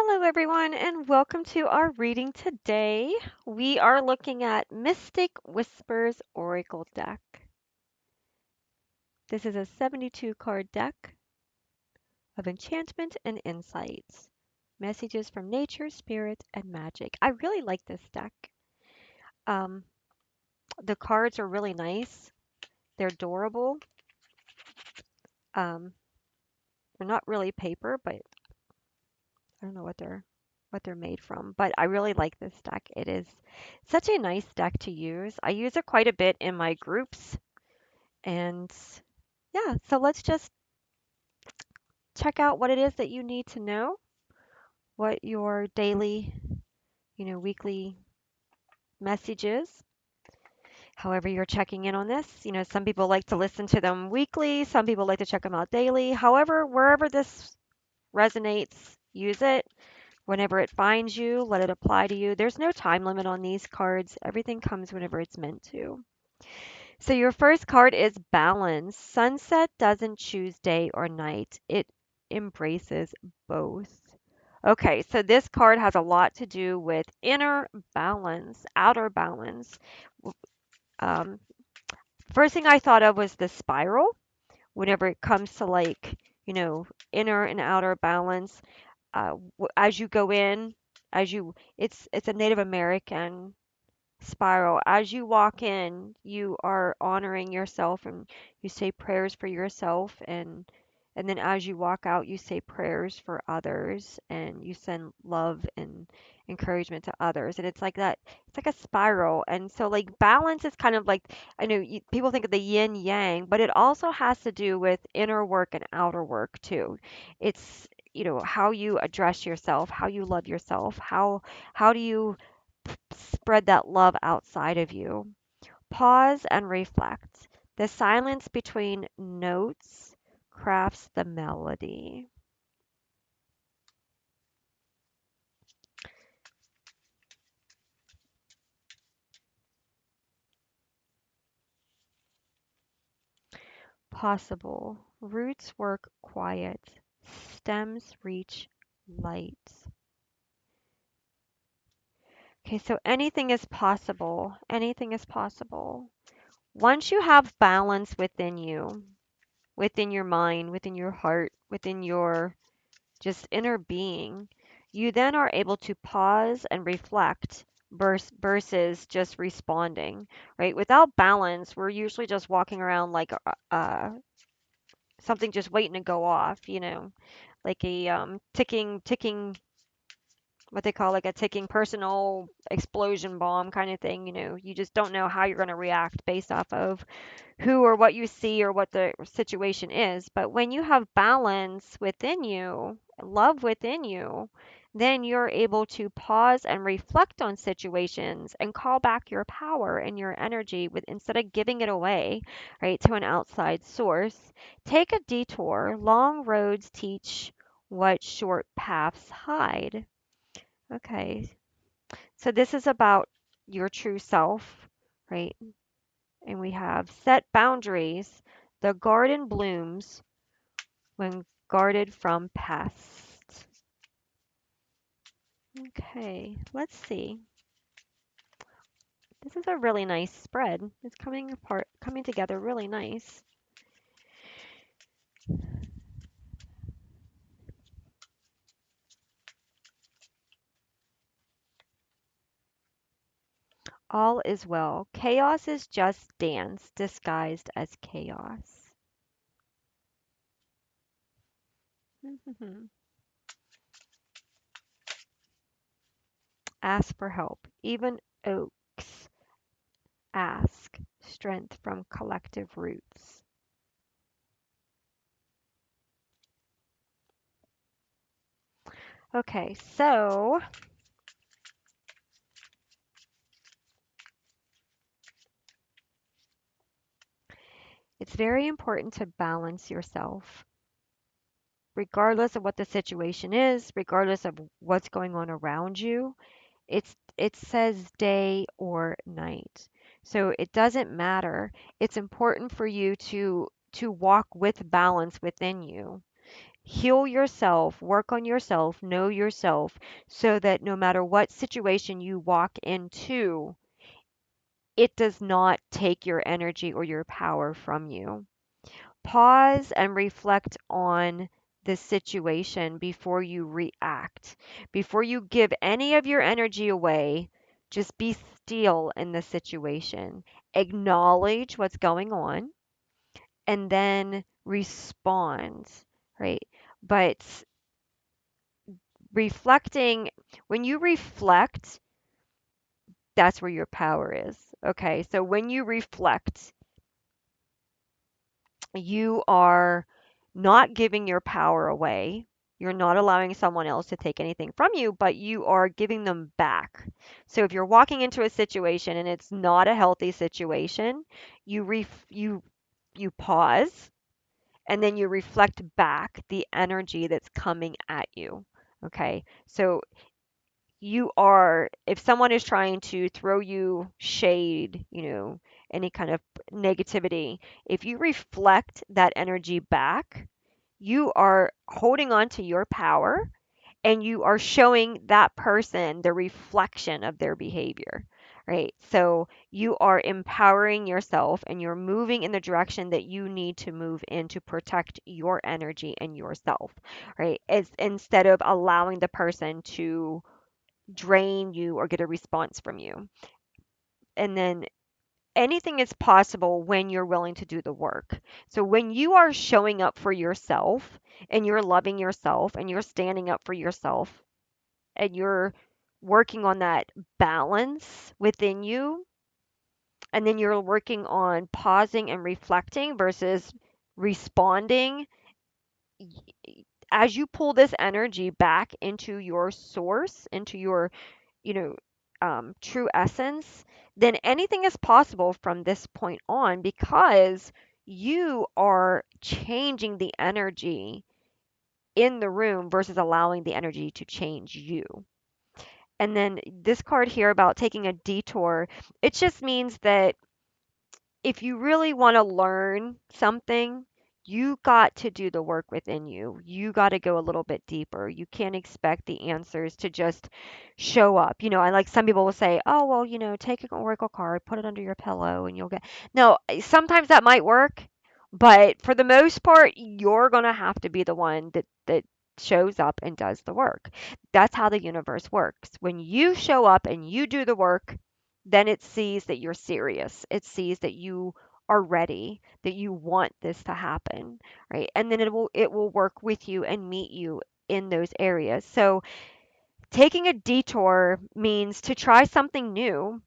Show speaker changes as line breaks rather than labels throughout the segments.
Hello, everyone, and welcome to our reading today. We are looking at Mystic Whispers Oracle deck. This is a 72 card deck of enchantment and insights, messages from nature, spirit, and magic. I really like this deck. Um, the cards are really nice, they're durable. Um, they're not really paper, but I don't know what they're made from, but I really like this deck. It is such a nice deck to use. I use it quite a bit in my groups. And yeah, so let's just check out what it is that you need to know, what your daily, weekly message is. However, you're checking in on this. Some people like to listen to them weekly, some people like to check them out daily. However, wherever this resonates, use it. Whenever it finds you, let it apply to you. There's no time limit on these cards. Everything comes whenever it's meant to. So your first card is balance. Sunset doesn't choose day or night. It embraces both. Okay, so this card has a lot to do with inner balance, outer balance. Um, First thing I thought of was the spiral. Whenever it comes to you know, inner and outer balance, as you go in, it's a Native American spiral. As you walk in, you are honoring yourself and you say prayers for yourself, and then as you walk out, you say prayers for others and you send love and encouragement to others. And it's like that. It's like a spiral. And so like balance is kind of like I know people think of the yin yang, but it also has to do with inner work and outer work too. It's how you address yourself, how you love yourself, how do you spread that love outside of you. Pause and reflect. The silence between notes crafts the melody. Possible. Roots work quiet. Stems reach light. Okay, so anything is possible. Anything is possible. Once you have balance within you, within your mind, within your heart, within your just inner being, you then are able to pause and reflect versus just responding, right? Without balance, we're usually just walking around like something just waiting to go off, like a ticking what they call like a ticking personal explosion bomb kind of thing. You just don't know how you're going to react based off of who or what you see or what the situation is. But when you have balance within you, love within you, then you're able to pause and reflect on situations and call back your power and your energy with instead of giving it away, right, to an outside source. Take a detour. Long roads teach what short paths hide. Okay. So this is about your true self, right? And we have set boundaries. The garden blooms when guarded from pests. Okay, let's see. This is a really nice spread. It's coming together really nice. All is well. Chaos is just dance disguised as chaos. Ask for help. Even oaks ask strength from collective roots. Okay, so it's very important to balance yourself, regardless of what the situation is, regardless of what's going on around you. It says day or night. So it doesn't matter. It's important for you to walk with balance within you. Heal yourself, work on yourself, know yourself, so that no matter what situation you walk into, it does not take your energy or your power from you. Pause and reflect on the situation before you react. Before you give any of your energy away, just be still in the situation. Acknowledge what's going on and then respond, right? But reflecting, when you reflect, that's where your power is. Okay, so when you reflect, you are not giving your power away. You're not allowing someone else to take anything from you, but you are giving them back. So if you're walking into a situation and it's not a healthy situation, you pause and then you reflect back the energy that's coming at you. Okay? So you are, if someone is trying to throw you shade, any kind of negativity, if you reflect that energy back, you are holding on to your power and you are showing that person the reflection of their behavior, right? So you are empowering yourself and you're moving in the direction that you need to move in to protect your energy and yourself, right? As instead of allowing the person to drain you or get a response from you. And then anything is possible when you're willing to do the work. So when you are showing up for yourself and you're loving yourself and you're standing up for yourself and you're working on that balance within you, and then you're working on pausing and reflecting versus responding, as you pull this energy back into your source, into your you know, true essence, then anything is possible from this point on because you are changing the energy in the room versus allowing the energy to change you. And then this card here about taking a detour, it just means that if you really want to learn something, you got to do the work within you. You got to go a little bit deeper. You can't expect the answers to just show up. I like some people will say, "Oh, well, take an oracle card, put it under your pillow and you'll get." No, sometimes that might work, but for the most part, you're going to have to be the one that shows up and does the work. That's how the universe works. When you show up and you do the work, then it sees that you're serious. It sees that you are ready, that you want this to happen, right? And then it will work with you and meet you in those areas. So taking a detour means to try something new,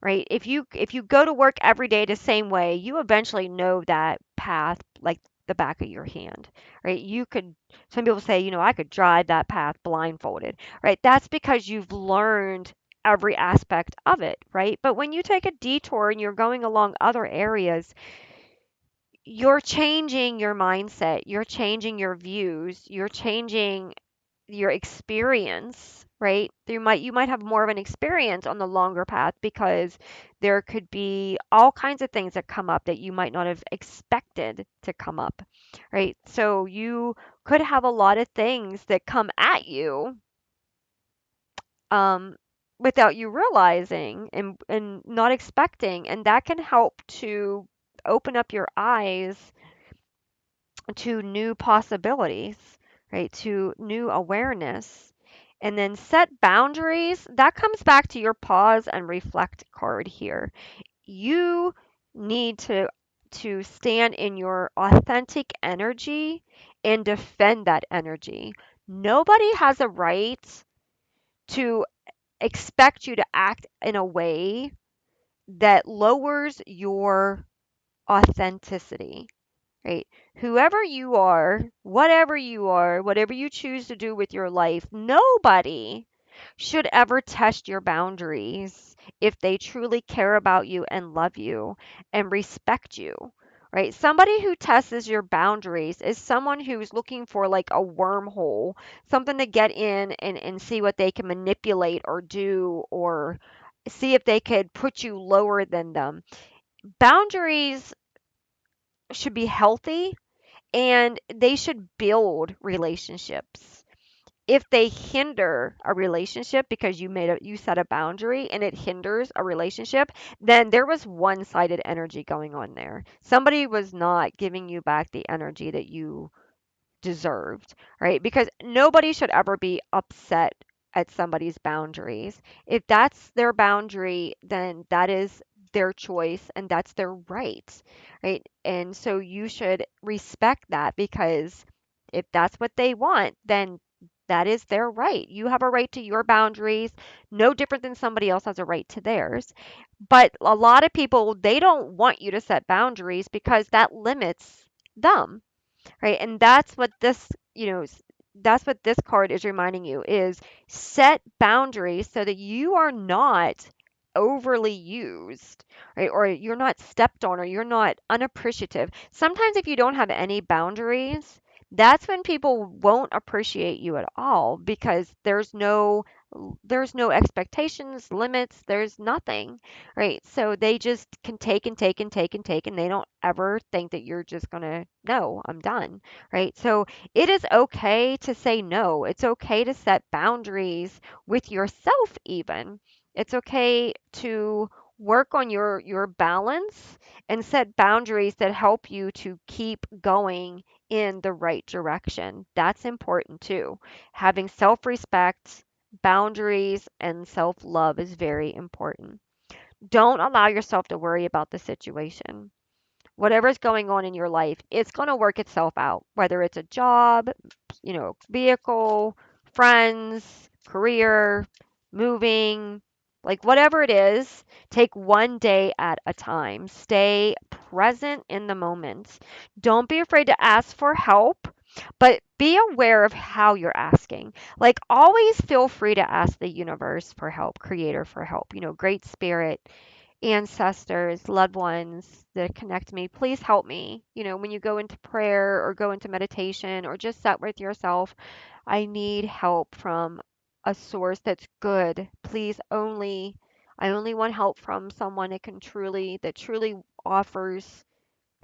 right? If you go to work every day the same way, you eventually know that path like the back of your hand, right? Some people say, I could drive that path blindfolded, right? That's because you've learned every aspect of it, right? But when you take a detour and you're going along other areas, you're changing your mindset, you're changing your views, you're changing your experience, right? You might have more of an experience on the longer path because there could be all kinds of things that come up that you might not have expected to come up, right? So you could have a lot of things that come at you um, without you realizing and not expecting, and that can help to open up your eyes to new possibilities, right? To new awareness. And then set boundaries. That comes back to your pause and reflect card here. You need to stand in your authentic energy and defend that energy. Nobody has a right to expect you to act in a way that lowers your authenticity, right? You are, whatever you choose to do with your life, nobody should ever test your boundaries if they truly care about you and love you and respect you. Right? Somebody who tests your boundaries is someone who's looking for like a wormhole, something to get in and see what they can manipulate or do or see if they could put you lower than them. Boundaries should be healthy and they should build relationships. If they hinder a relationship because you set a boundary and it hinders a relationship, then there was one-sided energy going on there. Somebody was not giving you back the energy that you deserved, right? Because nobody should ever be upset at somebody's boundaries. If that's their boundary, then that is their choice and that's their right, right? And so you should respect that because if that's what they want, then that is their right. You have a right to your boundaries, no different than somebody else has a right to theirs. But a lot of people, they don't want you to set boundaries because that limits them, right? And that's what this, that's what this card is reminding you is set boundaries so that you are not overly used, right? Or you're not stepped on or you're not unappreciative. Sometimes if you don't have any boundaries, that's when people won't appreciate you at all because there's no expectations, limits, there's nothing, right? So they just can take and take and take and take, and they don't ever think that you're just gonna, no, I'm done, right? So it is okay to say no. It's okay to set boundaries with yourself, even. It's okay to work on your balance and set boundaries that help you to keep going in the right direction. That's important too. Having self respect, boundaries, and self love is very important. Don't allow yourself to worry about the situation. Whatever's going on in your life, it's going to work itself out, whether it's a job, vehicle, friends, career, moving, like whatever it is, take one day at a time. Stay present in the moment. Don't be afraid to ask for help, but be aware of how you're asking. Like, always feel free to ask the universe for help, creator for help, great spirit, ancestors, loved ones that connect me, please help me. When you go into prayer or go into meditation or just sit with yourself, I need help from a source that's good. I only want help from someone that truly offers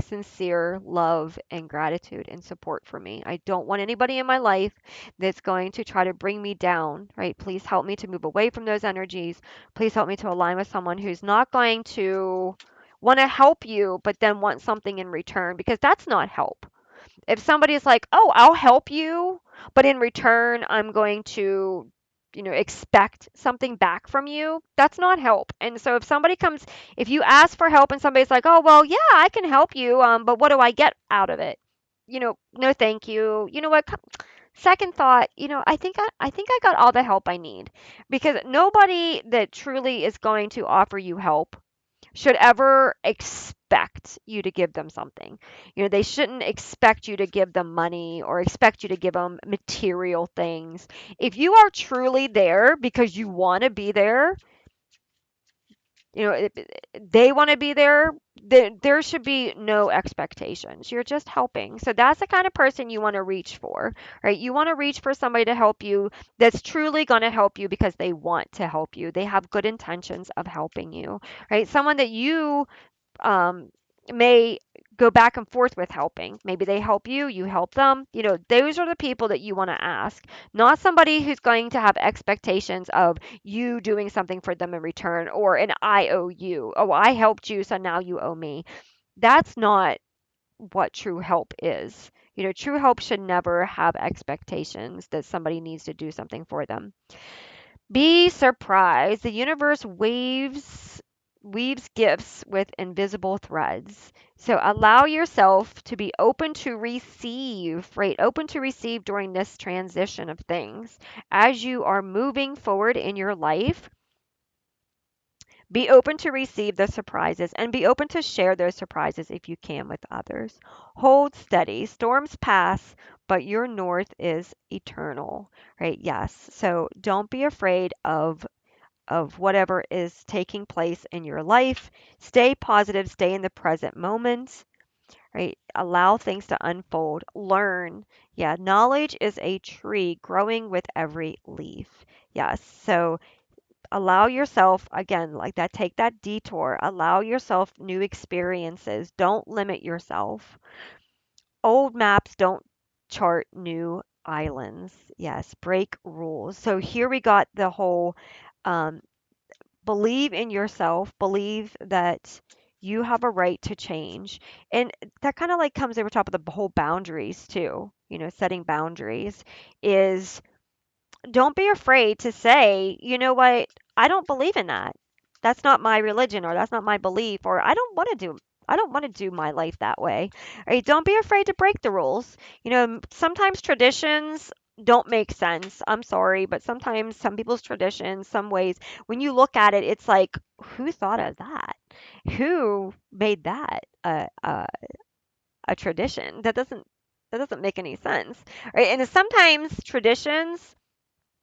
sincere love and gratitude and support for me. I don't want anybody in my life that's going to try to bring me down, right? Please help me to move away from those energies. Please help me to align with someone who's not going to want to help you, but then want something in return because that's not help. If somebody is like, "Oh, I'll help you, but in return, I'm going to, expect something back from you," that's not help. And so if you ask for help and somebody's like, "Oh, well, yeah, I can help you, but what do I get out of it?" No, thank you. You know what? Second thought, I think I got all the help I need because nobody that truly is going to offer you help should ever expect you to give them something. They shouldn't expect you to give them money or expect you to give them material things. If you are truly there because you want to be there, if they want to be there, there should be no expectations. You're just helping. So that's the kind of person you want to reach for, right? You want to reach for somebody to help you that's truly going to help you because they want to help you. They have good intentions of helping you, right? Someone that you um, may go back and forth with helping. Maybe they help you, you help them. Those are the people that you want to ask, not somebody who's going to have expectations of you doing something for them in return or an I owe you. Oh, I helped you, so now you owe me. That's not what true help is. True help should never have expectations that somebody needs to do something for them. Be surprised. The universe weaves gifts with invisible threads. So allow yourself to be open to receive, right? Open to receive during this transition of things. As you are moving forward in your life, be open to receive the surprises and be open to share those surprises if you can with others. Hold steady. Storms pass, but your north is eternal, right? Yes. So don't be afraid of whatever is taking place in your life. Stay positive, stay in the present moment, right? Allow things to unfold. Learn. Yeah, knowledge is a tree growing with every leaf. Yes. So allow yourself, again, like that, take that detour. Allow yourself new experiences. Don't limit yourself. Old maps don't chart new islands. Yes, break rules. So here we got the whole um, believe in yourself, believe that you have a right to change. And that kind of like comes over top of the whole boundaries too. Setting boundaries is don't be afraid to say, you know what, I don't believe in that. That's not my religion or that's not my belief or I don't want to do my life that way. Right? Don't be afraid to break the rules. Sometimes traditions don't make sense. I'm sorry, but sometimes some people's traditions, some ways, when you look at it, it's like, who thought of that? Who made that a tradition? That doesn't make any sense. Right? And sometimes traditions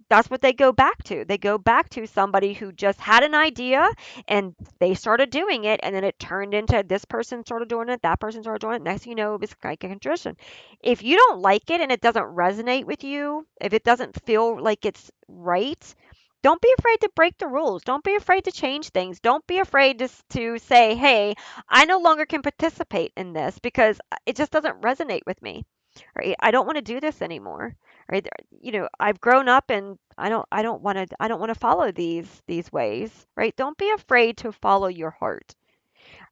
that's what they go back to. They go back to somebody who just had an idea and they started doing it, and then it turned into this person started doing it, that person started doing it. Next thing you know, it was like a tradition. If you don't like it and it doesn't resonate with you, if it doesn't feel like it's right, don't be afraid to break the rules. Don't be afraid to change things. Don't be afraid to say, hey, I no longer can participate in this because it just doesn't resonate with me. Right? I don't want to do this anymore. Right? I've grown up and I don't want to follow these ways. Right? Don't be afraid to follow your heart.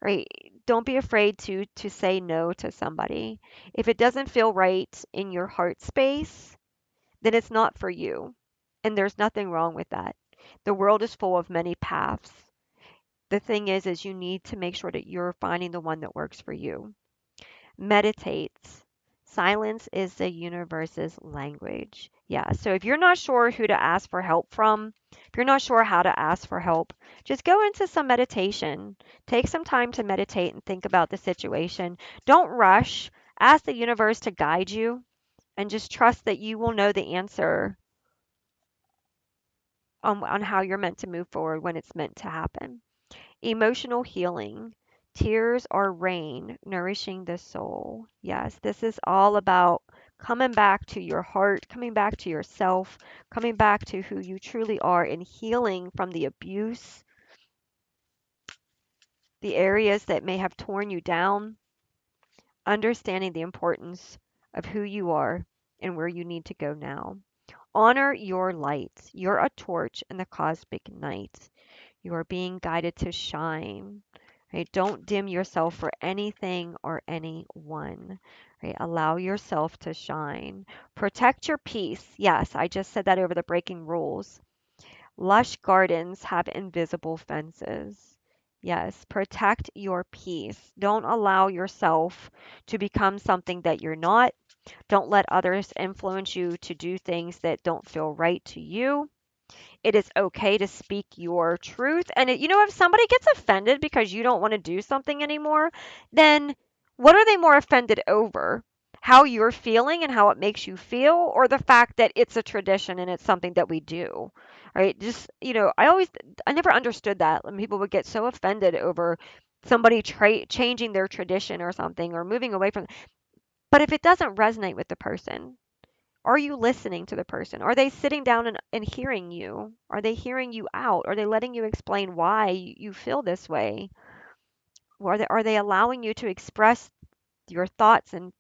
Right? Don't be afraid to say no to somebody. If it doesn't feel right in your heart space, then it's not for you. And there's nothing wrong with that. The world is full of many paths. The thing is you need to make sure that you're finding the one that works for you. Meditates. Silence is the universe's language. Yeah, so if you're not sure who to ask for help from, if you're not sure how to ask for help, just go into some meditation. Take some time to meditate and think about the situation. Don't rush. Ask the universe to guide you and just trust that you will know the answer on how you're meant to move forward when it's meant to happen. Emotional healing. Tears are rain, nourishing the soul. Yes, this is all about coming back to your heart, coming back to yourself, coming back to who you truly are, and healing from the abuse, the areas that may have torn you down, understanding the importance of who you are and where you need to go now. Honor your light. You're a torch in the cosmic night. You are being guided to shine. Right? Don't dim yourself for anything or anyone. Right? Allow yourself to shine. Protect your peace. Yes, I just said that over the breaking rules. Lush gardens have invisible fences. Yes, protect your peace. Don't allow yourself to become something that you're not. Don't let others influence you to do things that don't feel right to you. It is okay to speak your truth. And if somebody gets offended because you don't want to do something anymore, then what are they more offended over? How you're feeling and how it makes you feel, or the fact that it's a tradition and it's something that we do, right? Just, I never understood that. When people would get so offended over somebody changing their tradition or something or moving away from, but if it doesn't resonate with the person, are you listening to the person? Are they sitting down and hearing you? Are they hearing you out? Are they letting you explain why you feel this way? Or are they allowing you to express your thoughts and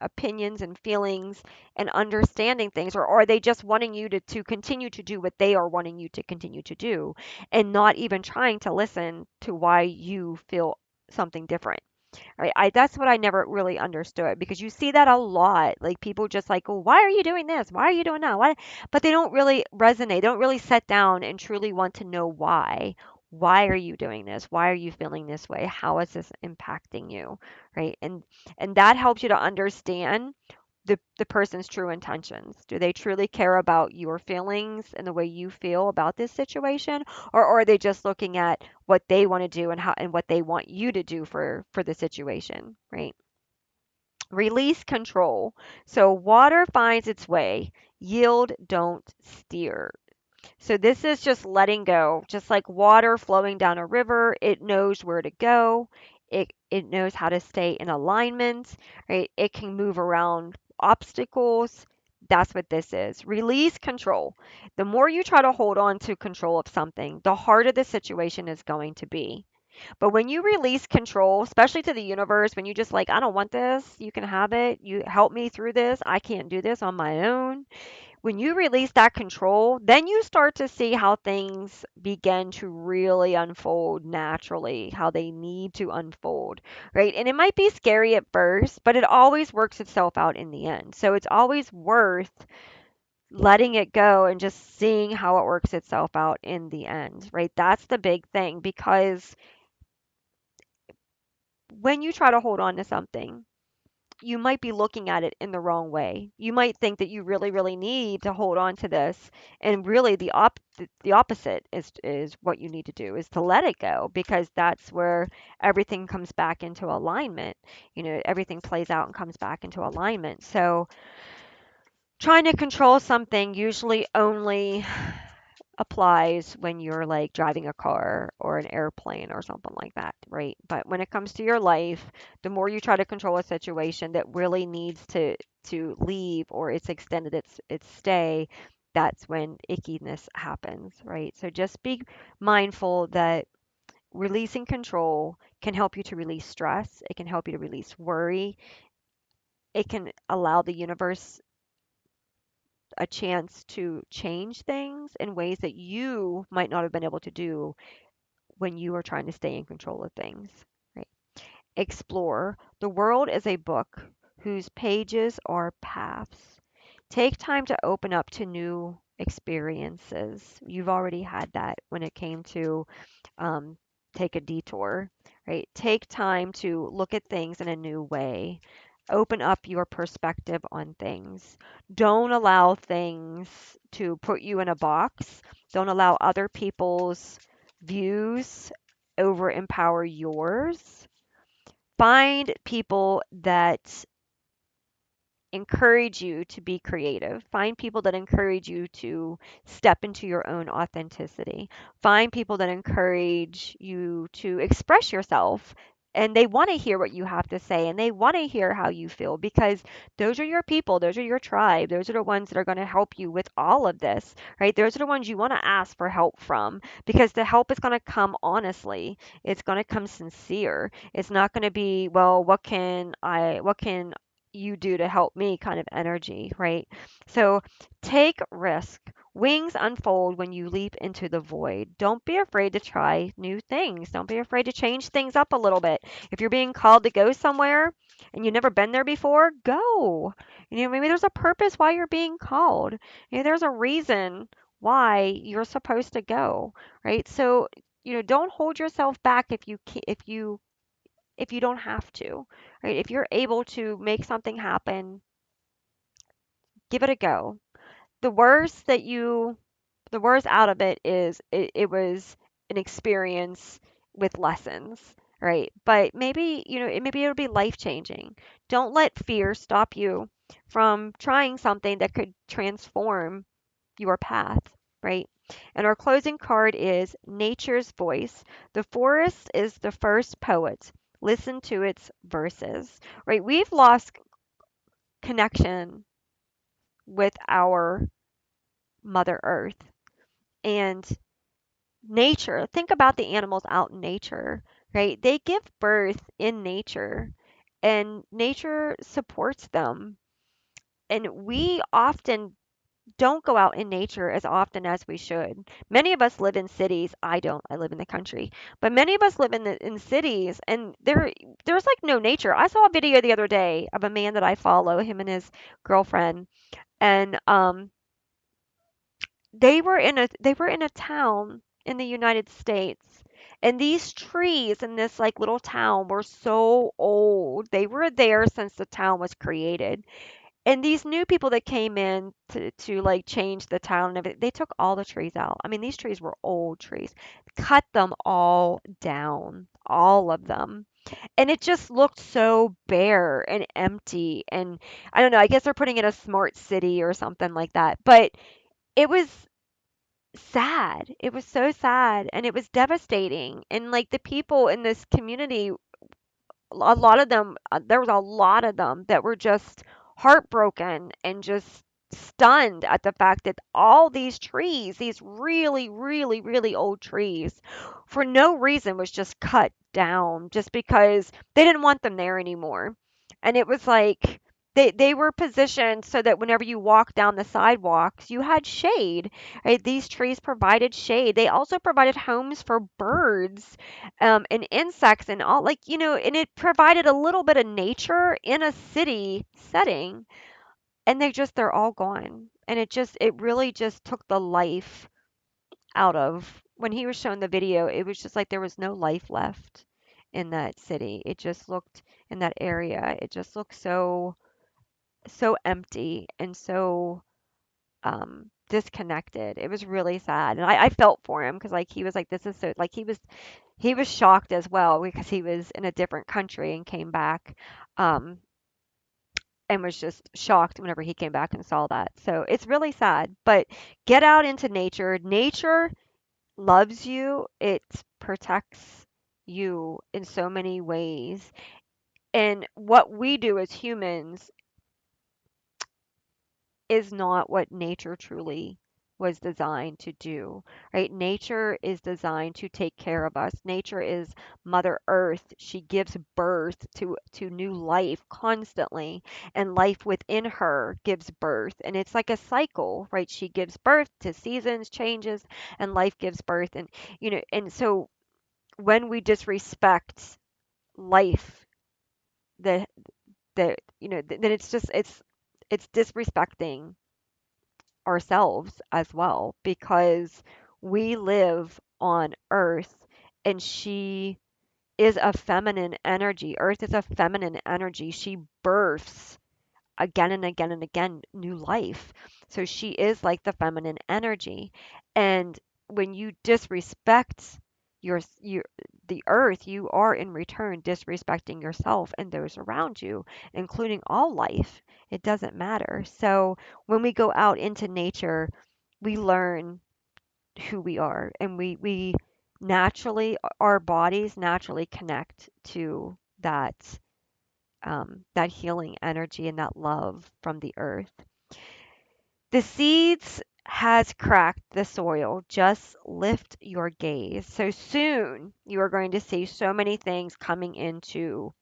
opinions and feelings and understanding things? Or are they just wanting you to continue to do what they are wanting you to continue to do and not even trying to listen to why you feel something different? Right? That's what I never really understood because you see that a lot. Like people just like, well, why are you doing this? Why are you doing that? Why? But they don't really resonate. They don't really sit down and truly want to know why. Why are you doing this? Why are you feeling this way? How is this impacting you? Right? And that helps you to understand the person's true intentions. Do they truly care about your feelings and the way you feel about this situation, or are they just looking at what they want to do and how and what they want you to do for the situation, right? Release control. So water finds its way. Yield, don't steer. So this is just letting go, just like water flowing down a river. It knows where to go. It knows how to stay in alignment, right? It can move around obstacles. That's what this is. Release control. The more you try to hold on to control of something, the harder the situation is going to be. But when you release control, especially to the universe, when you just like, I don't want this, you can have it. You help me through this. I can't do this on my own. When you release that control, then you start to see how things begin to really unfold naturally, how they need to unfold, right? And it might be scary at first, but it always works itself out in the end. So it's always worth letting it go and just seeing how it works itself out in the end, right? That's the big thing because when you try to hold on to something, you might be looking at it in the wrong way. You might think that you really, really need to hold on to this, and really the opposite is what you need to do is to let it go because that's where everything comes back into alignment. Everything plays out and comes back into alignment. So trying to control something usually only applies when you're like driving a car or an airplane or something like that, right? But when it comes to your life, the more you try to control a situation that really needs to leave or it's extended its stay, that's when ickiness happens, right? So just be mindful that releasing control can help you to release stress, it can help you to release worry, it can allow the universe a chance to change things in ways that you might not have been able to do when you are trying to stay in control of things, right? Explore. The world is a book whose pages are paths. Take time to open up to new experiences. You've already had that when it came to um, take a detour, right? Take time to look at things in a new way. Open up your perspective on things. Don't allow things to put you in a box. Don't allow other people's views over empower yours. Find people that encourage you to be creative. Find people that encourage you to step into your own authenticity. Find people that encourage you to express yourself. And they want to hear what you have to say and they want to hear how you feel because those are your people, those are your tribe, those are the ones that are going to help you with all of this, right? Those are the ones you want to ask for help from because the help is going to come honestly. It's going to come sincere. It's not going to be, well, what can you do to help me kind of energy, right? So take risk. Wings unfold when you leap into the void. Don't be afraid to try new things. Don't be afraid to change things up a little bit. If you're being called to go somewhere and you've never been there before, go. Maybe there's a purpose why you're being called. There's a reason why you're supposed to go, right? So, don't hold yourself back if you don't have to, right? If you're able to make something happen, give it a go. The worst that you, the worst out of it is it was an experience with lessons, right? But maybe, maybe it'll be life changing. Don't let fear stop you from trying something that could transform your path, right? And our closing card is Nature's Voice. The forest is the first poet. Listen to its verses, right? We've lost connection with our Mother Earth and nature. Think about the animals out in nature, right? They give birth in nature and nature supports them. And we often don't go out in nature as often as we should. Many of us live in cities. I don't. I live in the country. But many of us live in cities and there's like no nature. I saw a video the other day of a man that I follow, him and his girlfriend, and they were in a town in the United States. And these trees in this like little town were so old. They were there since the town was created. And these new people that came in to like change the town and everything, they took all the trees out. I mean, these trees were old trees. Cut them all down, all of them. And it just looked so bare and empty. And I don't know, I guess they're putting in a smart city or something like that. But it was sad. It was so sad and it was devastating. And like the people in this community, a lot of them, there was a lot of them that were just heartbroken and just stunned at the fact that all these trees, these really, really, really old trees, for no reason was just cut down just because they didn't want them there anymore. And it was like they were positioned so that whenever you walk down the sidewalks, you had shade. Right? These trees provided shade. They also provided homes for birds and insects and all, like, and it provided a little bit of nature in a city setting, and they're all gone, and it really just took the life out of when he was showing the video. It was just like there was no life left in that city. It just looked in that area, it just looked so empty and so disconnected. It was really sad, and I felt for him because like he was like, this is so, like, he was shocked as well because he was in a different country and came back, um and was just shocked whenever he came back and saw that. So it's really sad, but get out into nature. Nature loves you. It protects you in so many ways. And what we do as humans is not what nature truly was designed to do, right? Nature is designed to take care of us. Nature is Mother Earth. She gives birth to new life constantly, and life within her gives birth. And it's like a cycle, right? She gives birth to seasons, changes, and life gives birth. And and so when we disrespect life, that then it's disrespecting ourselves as well, because we live on earth, and she is a feminine energy. Earth is a feminine energy. She births again and again and again new life. So she is like the feminine energy. And when you disrespect your the earth, you are in return disrespecting yourself and those around you, including all life. It doesn't matter. So when we go out into nature, we learn who we are, and we naturally, our bodies naturally connect to that healing energy and that love from the earth. The seeds has cracked the soil. Just lift your gaze. So soon you are going to see so many things coming into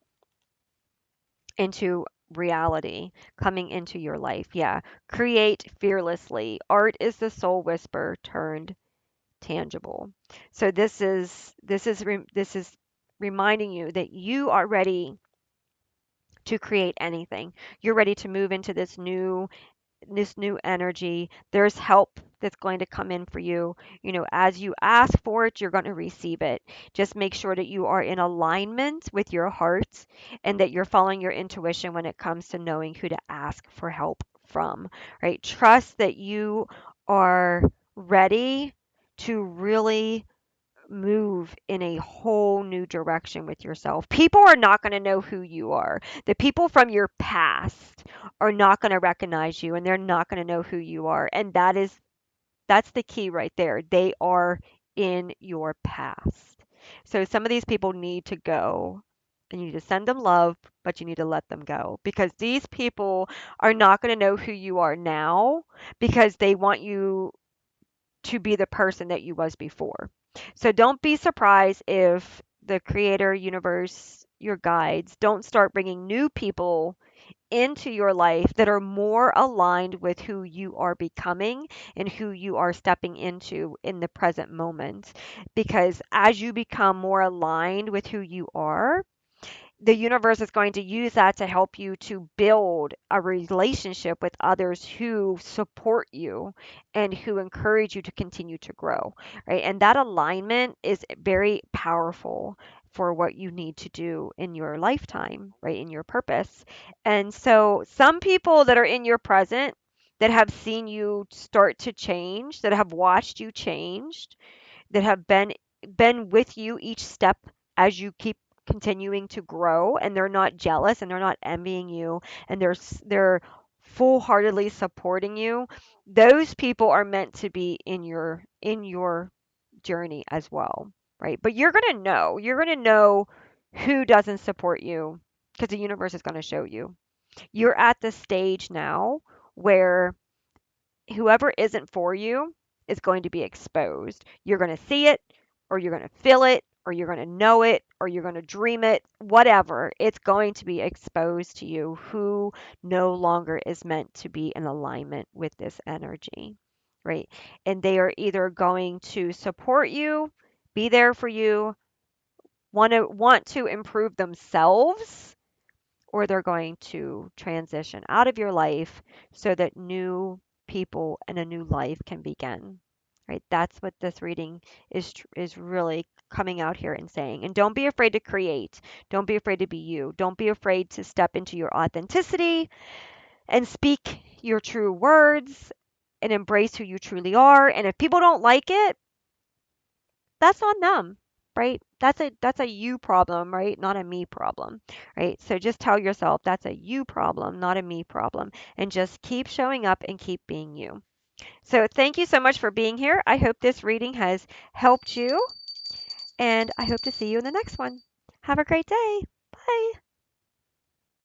reality, coming into your life. Yeah. Create fearlessly. Art is the soul whisper turned tangible. So this is reminding you that you are ready to create anything. You're ready to move into this new energy. There's help that's going to come in for you. As you ask for it, you're going to receive it. Just make sure that you are in alignment with your heart and that you're following your intuition when it comes to knowing who to ask for help from, right? Trust that you are ready to really move in a whole new direction with yourself. People are not going to know who you are. The people from your past are not going to recognize you, and they're not going to know who you are. And that's the key right there. They are in your past. So some of these people need to go. And you need to send them love, but you need to let them go, because these people are not going to know who you are now, because they want you to be the person that you was before. So don't be surprised if the creator, universe, your guides don't start bringing new people into your life that are more aligned with who you are becoming and who you are stepping into in the present moment. Because as you become more aligned with who you are, the universe is going to use that to help you to build a relationship with others who support you and who encourage you to continue to grow, right? And that alignment is very powerful for what you need to do in your lifetime, right? In your purpose. And so some people that are in your present, that have seen you start to change, that have watched you change, that have been with you each step as you keep continuing to grow, and they're not jealous and they're not envying you, and they're full-heartedly supporting you. Those people are meant to be in your journey as well, right? But you're going to know who doesn't support you, because the universe is going to show you. You're at the stage now where whoever isn't for you is going to be exposed. You're going to see it, or you're going to feel it, or you're going to know it, or you're going to dream it, whatever. It's going to be exposed to you who no longer is meant to be in alignment with this energy, right? And they are either going to support you, be there for you, want to improve themselves, or they're going to transition out of your life so that new people and a new life can begin. Right? That's what this reading is really coming out here and saying. And don't be afraid to create. Don't be afraid to be you. Don't be afraid to step into your authenticity and speak your true words and embrace who you truly are. And if people don't like it, that's on them, right? That's a you problem, right? Not a me problem, right? So just tell yourself that's a you problem, not a me problem, and just keep showing up and keep being you. So thank you so much for being here. I hope this reading has helped you, and I hope to see you in the next one. Have a great day. Bye.